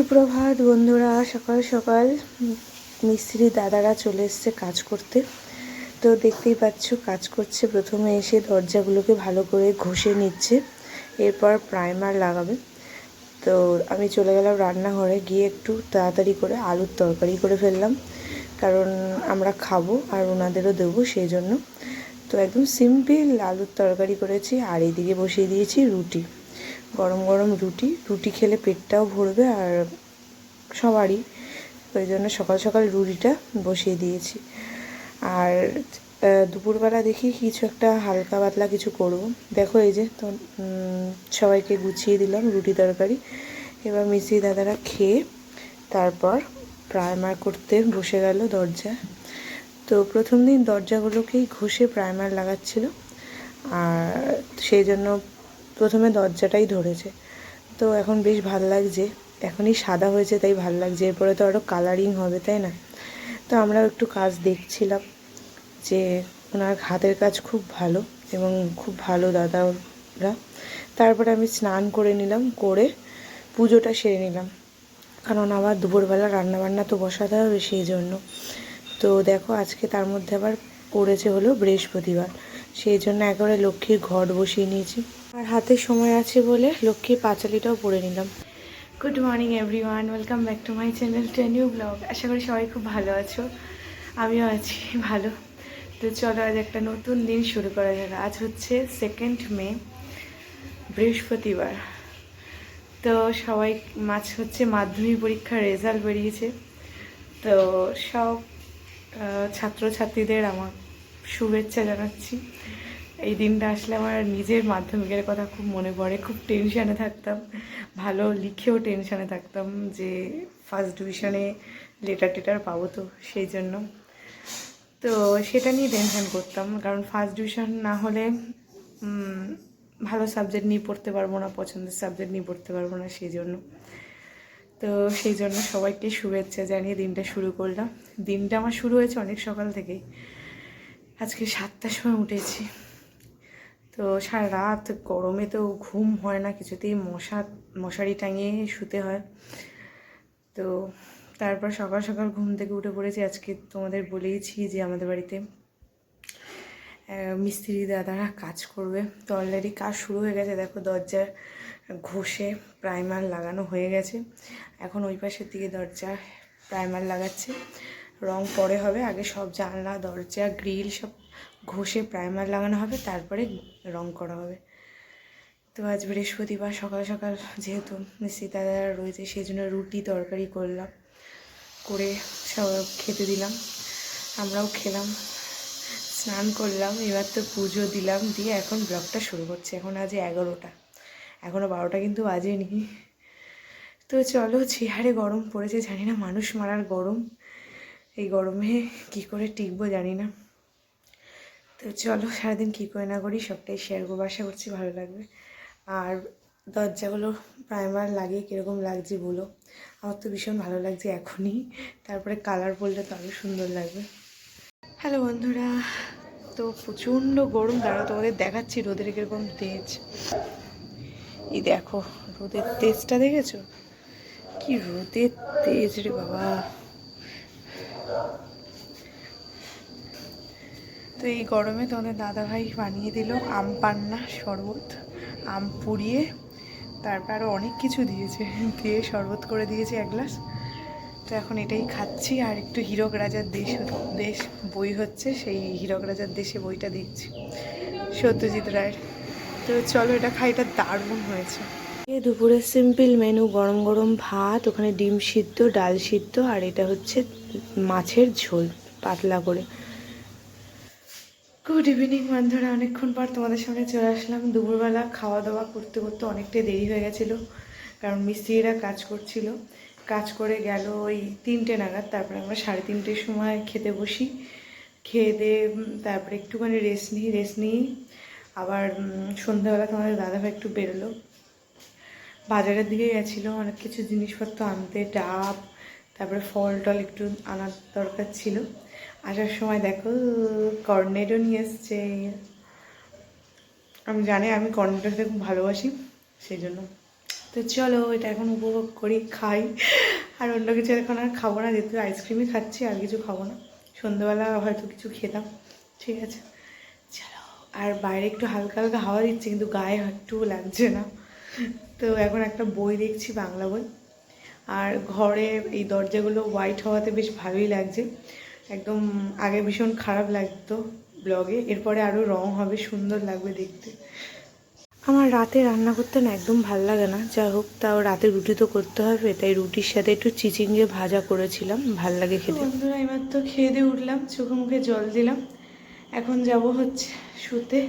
সুপ্রভাত বন্ধুরা, সকাল সকাল মিস্ত্রি দাদারা চলে এসছে কাজ করতে। তো দেখতেই পাচ্ছ কাজ করছে। প্রথমে এসে দরজাগুলোকে ভালো করে ঘষে নিচ্ছে, এরপর প্রাইমার লাগাবে। তো আমি চলে গেলাম রান্নাঘরে, গিয়ে একটু তাড়াতাড়ি করে আলুর তরকারি করে ফেললাম, কারণ আমরা খাবো আর ওনাদেরও দেবো সেই জন্য। তো একদম সিম্পল আলুর তরকারি করেছি, আর এইদিকে বসিয়ে দিয়েছি রুটি। গরম গরম রুটি রুটি খেলে পেটটাও ভরবে আর সবারই, ওই জন্য সকাল সকাল রুটিটা বসিয়ে দিয়েছি। আর দুপুরবেলা দেখি কিছু একটা হালকা পাতলা কিছু করব। দেখো এই যে তো সবাইকে গুছিয়ে দিলাম রুটি তরকারি। এবার মিস্ত্রি দাদারা খেয়ে তারপর প্রাইমার করতে বসে গেল দরজা। তো প্রথম দিন দরজাগুলোকেই ঘষে প্রাইমার লাগাচ্ছিল, আর সেই জন্য প্রথমে দরজাটাই ধরেছে। তো এখন বেশ ভাল লাগছে, এখনই সাদা হয়েছে তাই ভাল লাগছে, এরপরে তো আরও কালারিং হবে, তাই না? তো আমরাও একটু কাজ দেখছিলাম, যে ওনার হাতের কাজ খুব ভালো এবং খুব ভালো দাদারা। তারপরে আমি স্নান করে নিলাম, করে পুজোটা সেরে নিলাম, কারণ আবার দুপুরবেলা রান্নাবান্না তো বসাতে হবে সেই জন্য। তো দেখো আজকে তার মধ্যে আবার পড়েছে হলো বৃহস্পতিবার, সেই জন্য একেবারে লক্ষ্মীর ঘট বসিয়ে নিয়েছি। আর হাতে সময় আছে বলে লক্ষ্মীর পাঁচালিটাও পরে নিলাম। Good morning everyone, welcome back to my channel to a new blog. আশা করি সবাই খুব ভালো আছো, আমিও আছি ভালো। তো চলো আজ একটা নতুন দিন শুরু করা যাক। আজ হচ্ছে 2 মে, বৃহস্পতিবার। তো সবাই হচ্ছে মাধ্যমিক পরীক্ষার রেজাল্ট বেরিয়েছে। তো সব ছাত্রছাত্রীদের আমার শুভেচ্ছা জানাচ্ছি। এই দিনটা আসলে আমার নিজের মাধ্যমিকের কথা খুব মনে পড়ে, খুব টেনশানে থাকতাম, ভালো লিখেও টেনশানে থাকতাম যে ফার্স্ট ডিভিশনে লেটার টেটার পাবো, তো সেই জন্য তো সেটা নিয়ে টেনশান করতাম, কারণ ফার্স্ট ডিভিশন না হলে ভালো সাবজেক্ট নিয়ে পড়তে পারবো না, পছন্দের সাবজেক্ট নিয়ে পড়তে পারবো না, সেই জন্য। তো সেই জন্য সবাইকে শুভেচ্ছা জানিয়ে দিনটা শুরু করলাম। দিনটা আমার শুরু হয়েছে অনেক সকাল থেকেই, আজকে 7টার সময় উঠেছি। তো সারা রাত গরমে তো ঘুম হয় না কিছুতেই, মশারি টাঙিয়ে শুতে হয়। তো তারপর সকাল সকাল ঘুম থেকে উঠে পড়েছি। আজকে তোমাদের বলেইছি যে আমাদের বাড়িতে মিস্ত্রি দাদারা কাজ করবে। তো অলরেডি কাজ শুরু হয়ে গেছে, দেখো দরজার ঘষে প্রাইমার লাগানো হয়ে গেছে। এখন ওই পাশের দিকে দরজা প্রাইমার লাগাচ্ছে, রং পরে হবে। আগে সব জানলা দরজা গ্রিল সব ঘষে প্রাইমার লাগানো হবে, তারপরে রং করা হবে। তো আজ বৃহস্পতিবার, সকাল সকাল যেহেতু মিস্ত্রি দাদারা রয়েছে সেই জন্য রুটি তরকারি করলাম, করে সব খেতে দিলাম, আমরাও খেলাম, স্নান করলাম। এবার তো পুজো দিলাম, দিয়ে এখন ব্লগটা শুরু করছে। এখন আজ 11টা, এখনও 12টা কিন্তু বাজেনি। তো চলো, চেহারে গরম পড়েছে, জানি না মানুষ মারার গরম, এই গরমে কি করে টিকবো জানি না। তো চলো সারাদিন কী করে না করি সবটাই শেয়ার করবো, আশা করছি ভালো লাগবে। আর দরজাগুলো প্রাইমার লাগিয়ে কীরকম লাগছে বলো, আমার তো ভীষণ ভালো লাগছে এখনই, তারপরে কালার পরলে তো আরও সুন্দর লাগবে। হ্যালো বন্ধুরা, তো প্রচণ্ড গরম, দাঁড়াও তোমাদের দেখাচ্ছি রোদের কীরকম তেজ। এই দেখো রোদের তেজটা দেখেছো, কি রোদের তেজ রে বাবা। তো এই গরমে তোমাদের দাদাভাই বানিয়ে দিল আম পান্না শরবত, আম পুড়িয়ে তারপর আরও অনেক কিছু দিয়েছে, দিয়ে শরবত করে দিয়েছে 1 গ্লাস। তো এখন এটাই খাচ্ছি, আর একটু হীরক রাজার দেশ বই হচ্ছে, সেই হীরক রাজার দেশে বইটা দেখছি, সত্যজিৎ রায়ের। তো চলো এটা খাই, এটা দারুণ হয়েছে। দুপুরের সিম্পল মেনু, গরম গরম ভাত, ওখানে ডিম সিদ্ধ, ডাল সিদ্ধ, আর এটা হচ্ছে মাছের ঝোল পাতলা করে। গুড ইভিনিং বন্ধুরা, অনেকক্ষণ পর তোমাদের সামনে চলে আসলাম। দুপুরবেলা খাওয়া দাওয়া করতে করতে অনেকটাই দেরি হয়ে গেছিলো, কারণ মিস্ত্রিরা কাজ করছিল, কাজ করে গেল ওই 3টে নাগাদ। তারপরে আমরা 3:30টার সময় খেতে বসি, খেয়ে দিয়ে তারপরে একটুখানি রেস্ট নিই। আবার সন্ধ্যাবেলা তোমাদের দাদাভাই একটু বেরোলো, বাজারের দিকে গেছিলো অনেক কিছু জিনিসপত্র আনতে, ডাব, তারপরে ফল টল একটু আনার দরকার ছিল। আসার সময় দেখো কর্নেডো নিয়ে এসছে। আমি জানি আমি কর্নেডো খেতে খুব ভালোবাসি, সেই জন্য। তো তো চলো এটা এখন উপভোগ করি, খাই। আর অন্য কিছু এখন আর খাবো না, যেহেতু আইসক্রিমই খাচ্ছি, আর কিছু খাবো না। সন্ধ্যাবেলা হয়তো কিছু খেতাম, ঠিক আছে চলো। আর বাইরে একটু হালকা হালকা হাওয়া দিচ্ছে, কিন্তু গায়ে একটুও লাগছে না। তো এখন একটা বই দেখছি, বাংলা বই। আর ঘরে এই দরজাগুলো হোয়াইট হওয়াতে বেশ ভালোই লাগছে। একদম আগে ভীষণ খারাপ লাগতো ব্লগে, এরপরে আরও রং হবে, সুন্দর লাগবে দেখতে। আমার রাতে রান্না করতে না একদম ভাল লাগে না, যাই হোক তাও রাতে রুটি তো করতে হবে, তাই রুটির সাথে একটু চিচিঙ্গে ভাজা করেছিলাম, ভাল লাগে খেতে। বন্ধুরা এবার তো খেয়ে দিয়ে উঠলাম, চোখে মুখে জল দিলাম, এখন যাব হচ্ছে শুতে।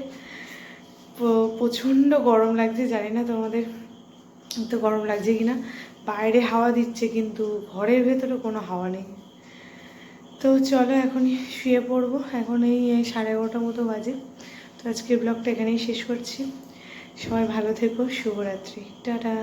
প্রচণ্ড গরম লাগছে, জানি না তোমাদের তো গরম লাগছে কি না। বাইরে হাওয়া দিচ্ছে কিন্তু ঘরের ভেতরে কোনো হাওয়া নেই। তো চলো এখনই শুয়ে পড়বো, এখন এই 11:30 মতো বাজে। তো আজকের ব্লগটা এখানেই শেষ করছি। সবাই ভালো থেকো, শুভরাত্রি, টাটা।